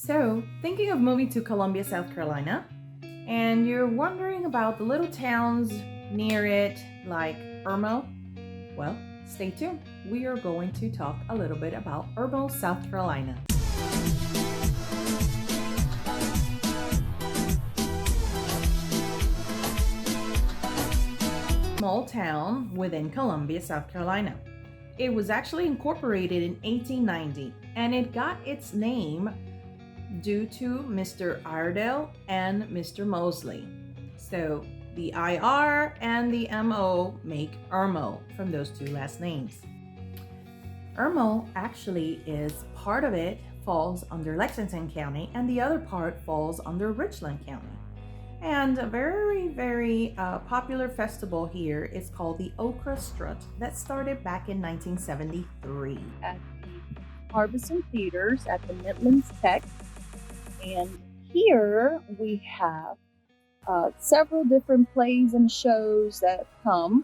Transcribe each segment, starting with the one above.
So, thinking of moving to Columbia, South Carolina, and you're wondering about the little towns near it, like Irmo? Well, stay tuned. We are going to talk a little bit about Irmo, South Carolina. Small town within Columbia, South Carolina. It was actually incorporated in 1890 and it got its name due to Mr. Iredell and Mr. Mosley. So the IR and the MO make Irmo from those two last names. Irmo actually is part of it falls under Lexington County and the other part falls under Richland County. And a very popular festival here is called the Okra Strut that started back in 1973. At the Harbison Theaters at the Midlands Tech. And here we have several different plays and shows that come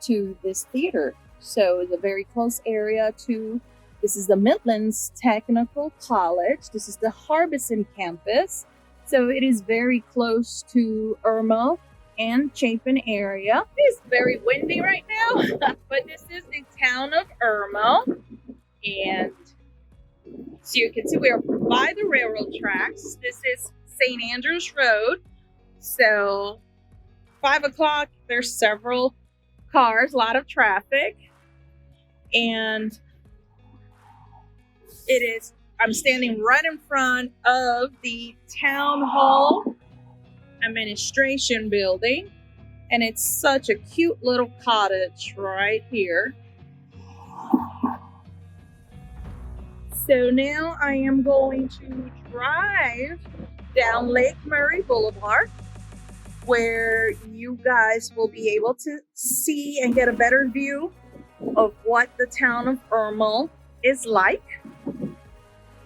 to this theater. So it's a very close area to, this is the Midlands Technical College. This is the Harbison campus. So it is very close to Irmo and Chapin area. It's very windy right now, but this is the town of Irmo. And so you can see we are by the railroad tracks. This is St. Andrews Road. So 5 o'clock, there's several cars, a lot of traffic. And I'm standing right in front of the town hall administration building. And it's such a cute little cottage right here. So now I am going to drive down Lake Murray Boulevard, where you guys will be able to see and get a better view of what the town of Irmo is like.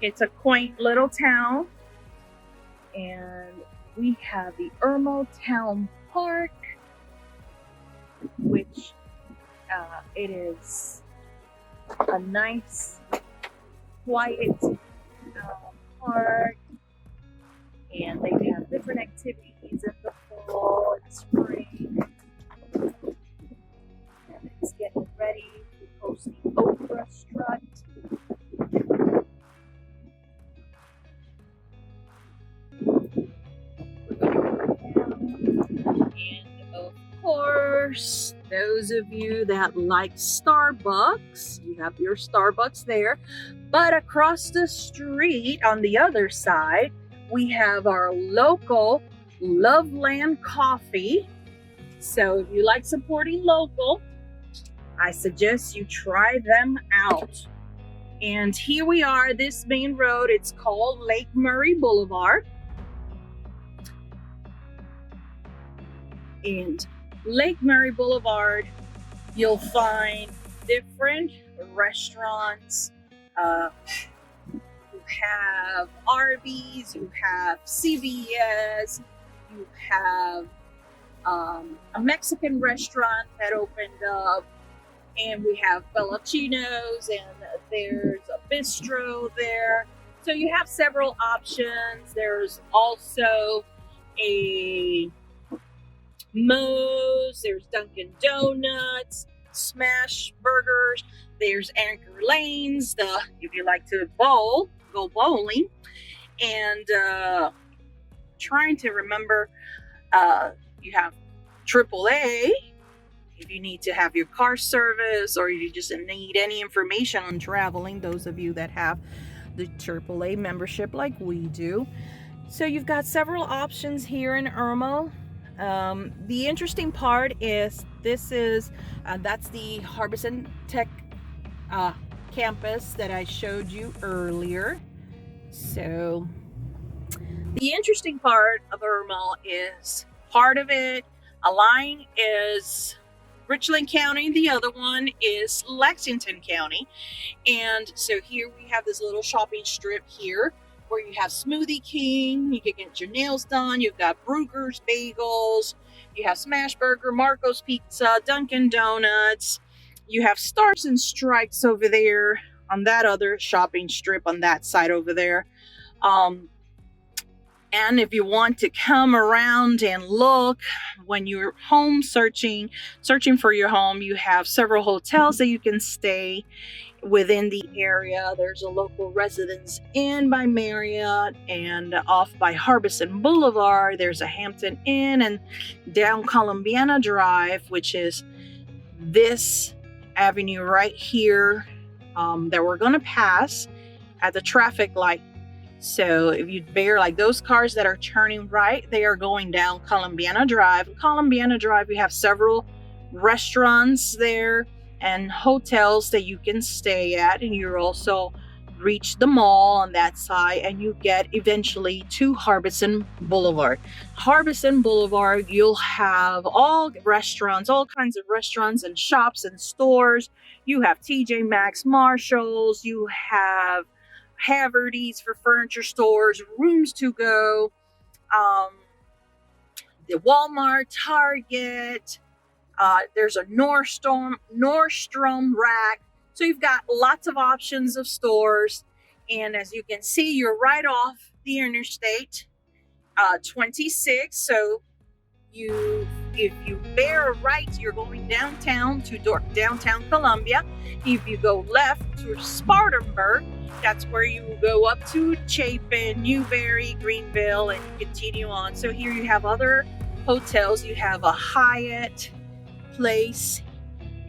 It's a quaint little town, and we have the Irmo Town Park, which it is a nice quiet park, and they have different activities in the fall and spring, and it's getting ready to host the Okra Strut. And of course, those of you that like Starbucks, you have your Starbucks there. But across the street on the other side, we have our local Loveland Coffee. So if you like supporting local, I suggest you try them out. And here we are, this main road, it's called Lake Murray Boulevard. And Lake Murray Boulevard, you'll find different restaurants. You have Arby's, you have CVS, you have a Mexican restaurant that opened up, and we have Bellacino's, and there's a bistro there. So you have several options. There's also a Moe's, there's Dunkin' Donuts, Smash Burgers, there's Anchor Lanes, if you like to bowl, go bowling, and trying to remember, you have AAA, if you need to have your car service, or you just need any information on traveling, those of you that have the AAA membership like we do. So you've got several options here in Irmo. The interesting part is that's the Harbison Tech campus that I showed you earlier. So the interesting part of Irmo is part of it, a line is Richland County, the other one is Lexington County. And so here we have this little shopping strip here where you have Smoothie King, you can get your nails done, you've got Bruegger's Bagels, you have Smash Burger, Marco's Pizza, Dunkin' Donuts, you have Stars and Stripes over there on that other shopping strip on that side over there. Um, and if you want to come around and look when you're home searching for your home, you have several hotels that you can stay within the area. There's a local Residence Inn by Marriott, and off by Harbison Boulevard, there's a Hampton Inn, and down Columbiana Drive, which is this avenue right here that we're going to pass at the traffic light. So if you bear like those cars that are turning right, they are going down Columbiana Drive. Columbiana Drive, we have several restaurants there and hotels that you can stay at, and you also reach the mall on that side, and you get eventually to Harbison Boulevard. Harbison Boulevard, you'll have all restaurants, all kinds of restaurants and shops and stores. You have TJ Maxx, Marshalls, you have Haverty's for furniture stores, Rooms to Go, the Walmart, Target. There's a Nordstrom rack. So you've got lots of options of stores. And as you can see, you're right off the Interstate 26. So if you bear a right, you're going downtown to downtown Columbia. If you go left to Spartanburg, that's where you will go up to Chapin, Newberry, Greenville, and continue on. So here you have other hotels. You have a Hyatt Place,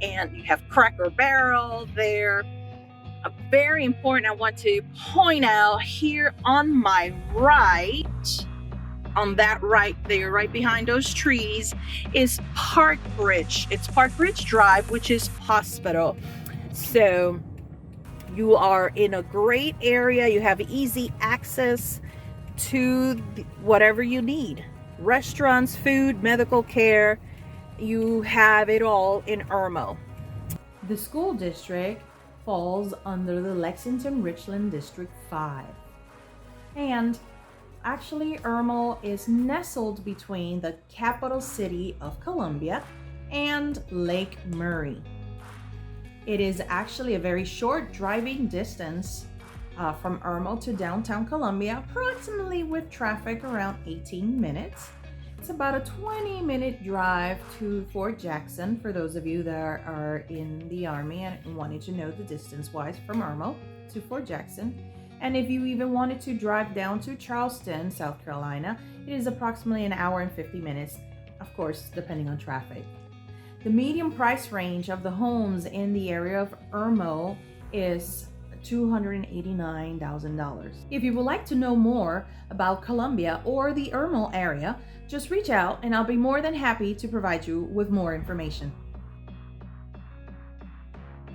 and you have Cracker Barrel there. Very important, I want to point out here on my right, on that right there, right behind those trees, is Park Ridge. It's Park Ridge Drive, which is hospital. So you are in a great area. You have easy access to whatever you need. Restaurants, food, medical care. You have it all in Irmo. The school district falls under the Lexington-Richland District 5. And actually, Irmo is nestled between the capital city of Columbia and Lake Murray. It is actually a very short driving distance from Irmo to downtown Columbia, approximately with traffic around 18 minutes. It's about a 20-minute drive to Fort Jackson for those of you that are in the Army and wanted to know the distance-wise from Irmo to Fort Jackson. And if you even wanted to drive down to Charleston, South Carolina, it is approximately an hour and 50 minutes, of course, depending on traffic. The median price range of the homes in the area of Irmo is $289,000. If you would like to know more about Columbia or the Irmo area, just reach out and I'll be more than happy to provide you with more information.